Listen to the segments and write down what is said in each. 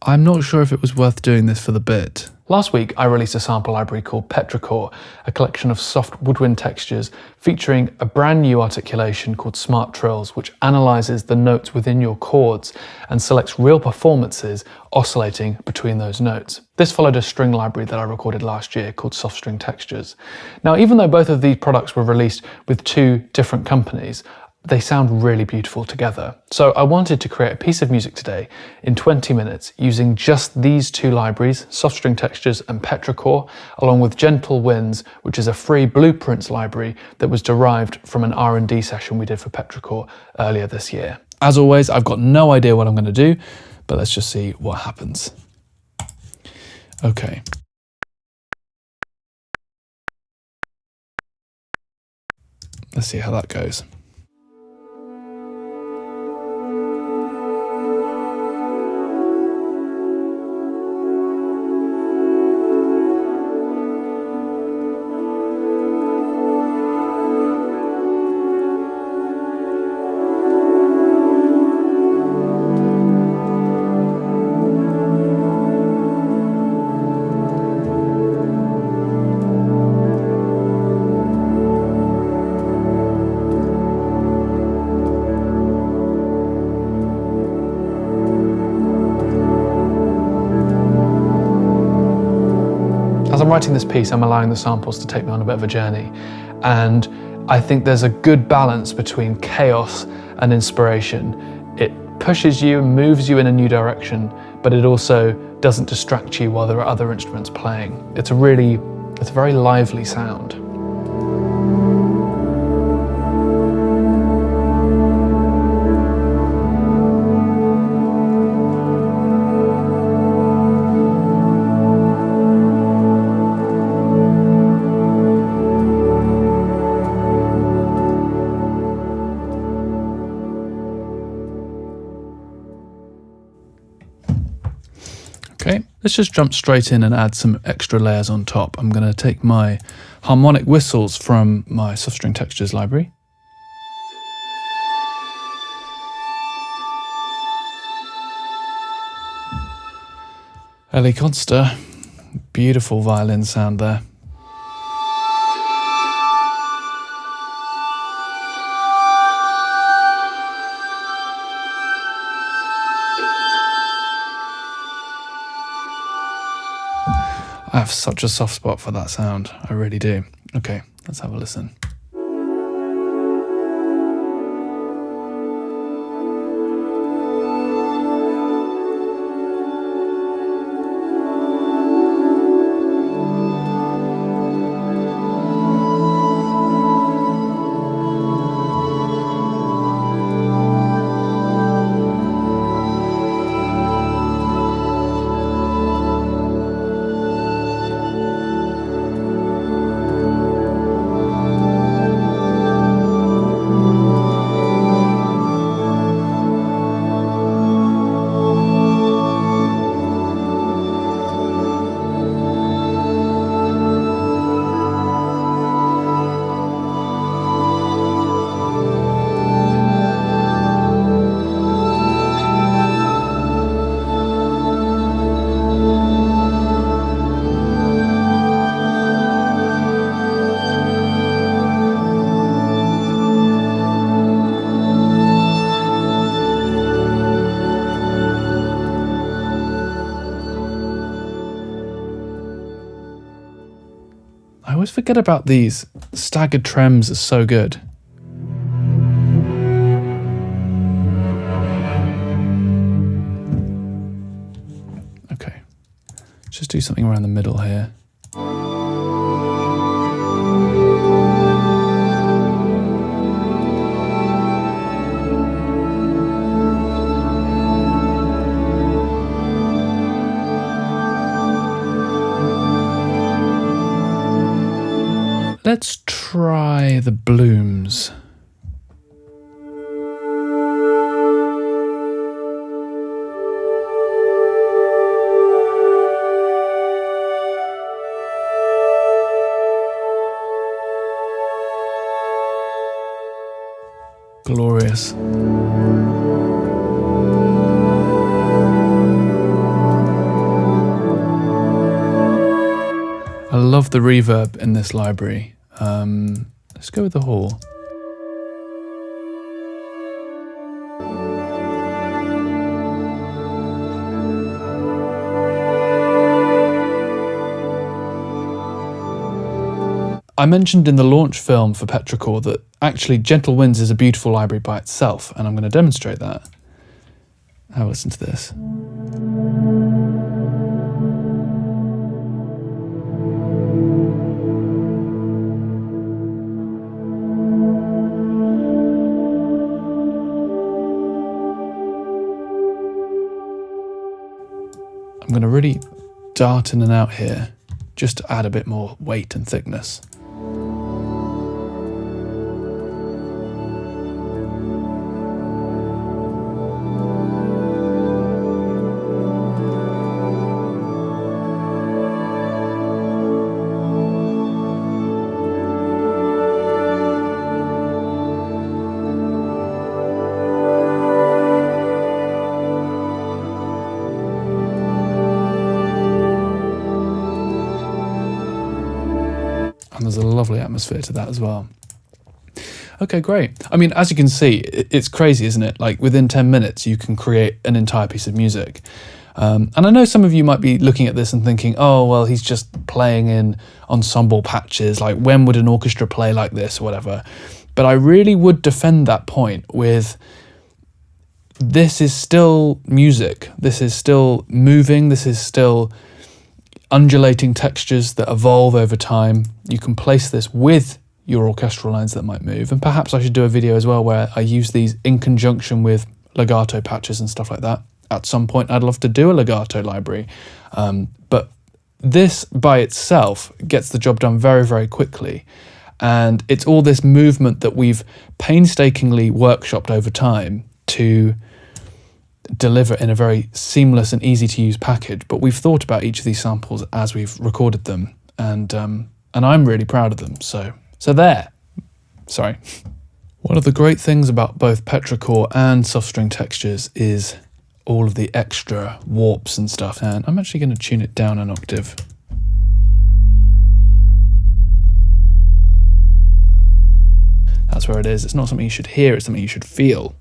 I'm not sure if it was worth doing this for the bit. Last week, I released a sample library called Petrichor, a collection of soft woodwind textures featuring a brand new articulation called Smart Trills, which analyzes the notes within your chords and selects real performances oscillating between those notes. This followed a string library that I recorded last year called Soft String Textures. Now, even though both of these products were released with two different companies, they sound really beautiful together. So I wanted to create a piece of music today in 20 minutes using just these two libraries, Soft String Textures and Petrichor, along with Gentle Winds, which is a free blueprints library that was derived from an R&D session we did for Petrichor earlier this year. As always, I've got no idea what I'm going to do, but let's just see what happens. Okay. Let's see how that goes. As I'm writing this piece, I'm allowing the samples to take me on a bit of a journey. And I think there's a good balance between chaos and inspiration. It pushes you, moves you in a new direction, but it also doesn't distract you while there are other instruments playing. It's a very lively sound. Okay, let's just jump straight in and add some extra layers on top. I'm going to take my harmonic whistles from my Soft String Textures library. Ellie Consta, beautiful violin sound there. I have such a soft spot for that sound, I really do. Okay, let's have a listen. I always forget about these. Staggered trems are so good. Okay, just do something around the middle here. Let's try the blooms. Glorious. love the reverb in this library. Let's go with the hall. I mentioned in the launch film for Petrichor that actually Gentle Winds is a beautiful library by itself, and I'm going to demonstrate that. Have a listen to this. I'm going to really dart in and out here just to add a bit more weight and thickness. And there's a lovely atmosphere to that as well. Okay, great. I mean, as you can see, it's crazy, isn't it? Like within 10 minutes, you can create an entire piece of music. And I know some of you might be looking at this and thinking, oh, well, he's just playing in ensemble patches. Like when would an orchestra play like this or whatever? But I really would defend that point with, this is still music. This is still moving. This is still undulating textures that evolve over time. You can place this with your orchestral lines that might move. And perhaps I should do a video as well where I use these in conjunction with legato patches and stuff like that. At some point, I'd love to do a legato library. But this by itself gets the job done very, very quickly. And it's all this movement that we've painstakingly workshopped over time to deliver in a very seamless and easy to use package. But we've thought about each of these samples as we've recorded them, and I'm really proud of them. So there. Sorry. One of the great things about both Petrichor and soft string textures is all of the extra warps and stuff. And I'm actually going to tune it down an octave. That's where it is. It's not something you should hear, it's something you should feel.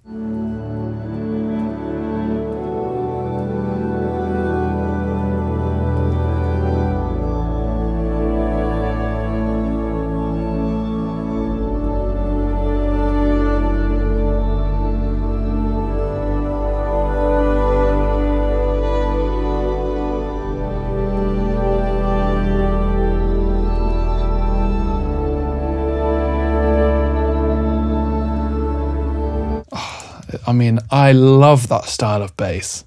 I mean, I love that style of bass.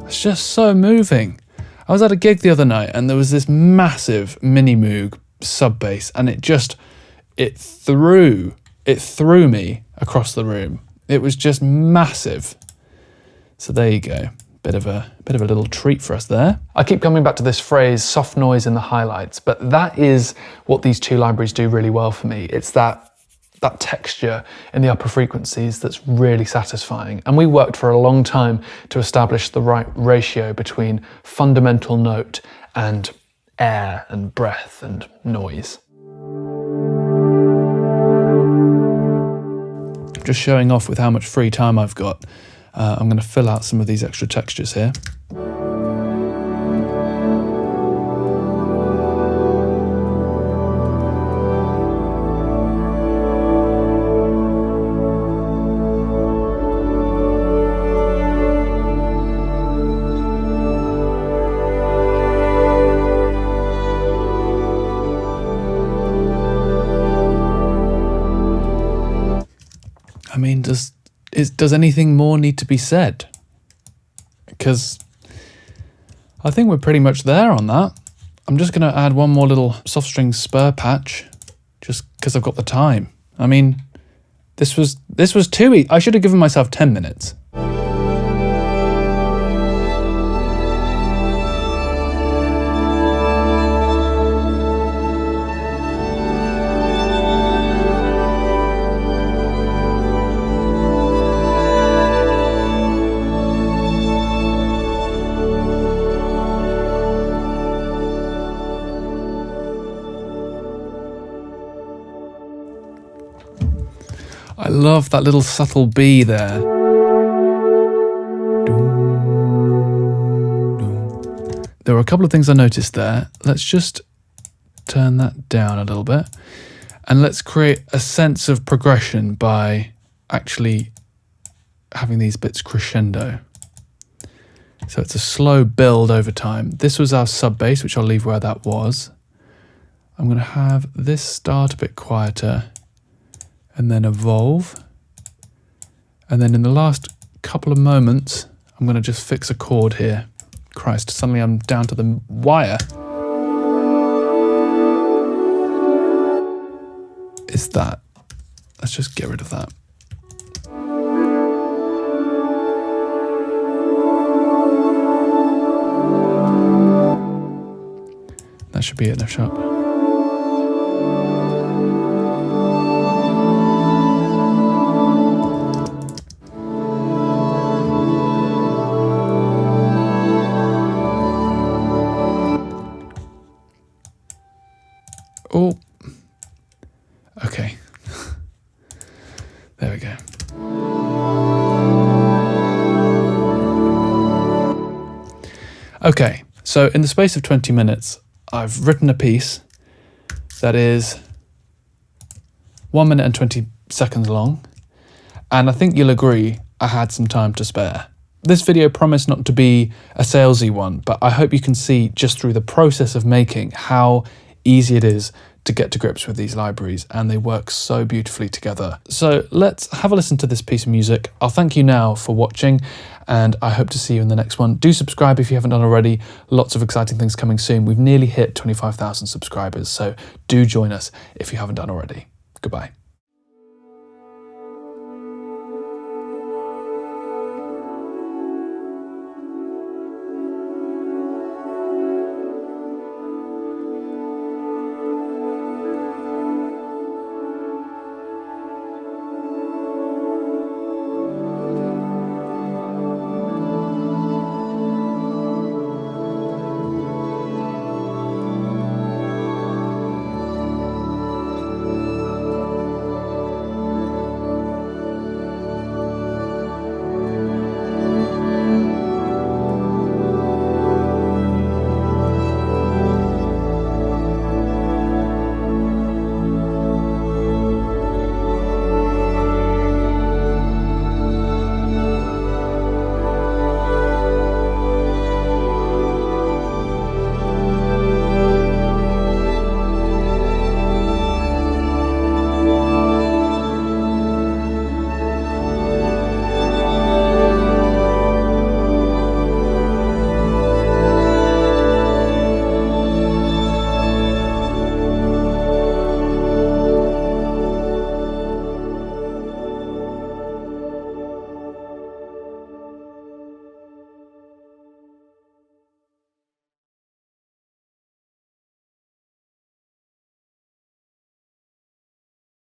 It's just so moving. I was at a gig the other night and there was this massive mini Moog sub bass, and it threw me across the room. It was just massive. So there you go. Bit of a little treat for us there. I keep coming back to this phrase, soft noise in the highlights, but that is what these two libraries do really well for me. It's that texture in the upper frequencies that's really satisfying. And we worked for a long time to establish the right ratio between fundamental note and air and breath and noise. Just showing off with how much free time I've got. I'm going to fill out some of these extra textures here. I mean, does anything more need to be said? Because I think we're pretty much there on that. I'm just going to add one more little soft string spur patch, just because I've got the time. I mean, this was too easy. I should have given myself 10 minutes. I love that little subtle B there. There were a couple of things I noticed there. Let's just turn that down a little bit. And let's create a sense of progression by actually having these bits crescendo. So it's a slow build over time. This was our sub bass, which I'll leave where that was. I'm going to have this start a bit quieter and then evolve. And then in the last couple of moments, I'm going to just fix a chord here. Christ, suddenly I'm down to the wire. Is that? Let's just get rid of that. That should be it, F sharp. Oh, okay. There we go. Okay, so in the space of 20 minutes, I've written a piece that is 1 minute and 20 seconds long, and I think you'll agree I had some time to spare. This video promised not to be a salesy one, but I hope you can see just through the process of making how easy it is to get to grips with these libraries, and they work so beautifully together. So let's have a listen to this piece of music. I'll thank you now for watching, and I hope to see you in the next one. Do subscribe if you haven't done already. Lots of exciting things coming soon. We've nearly hit 25,000 subscribers, so do join us if you haven't done already. Goodbye.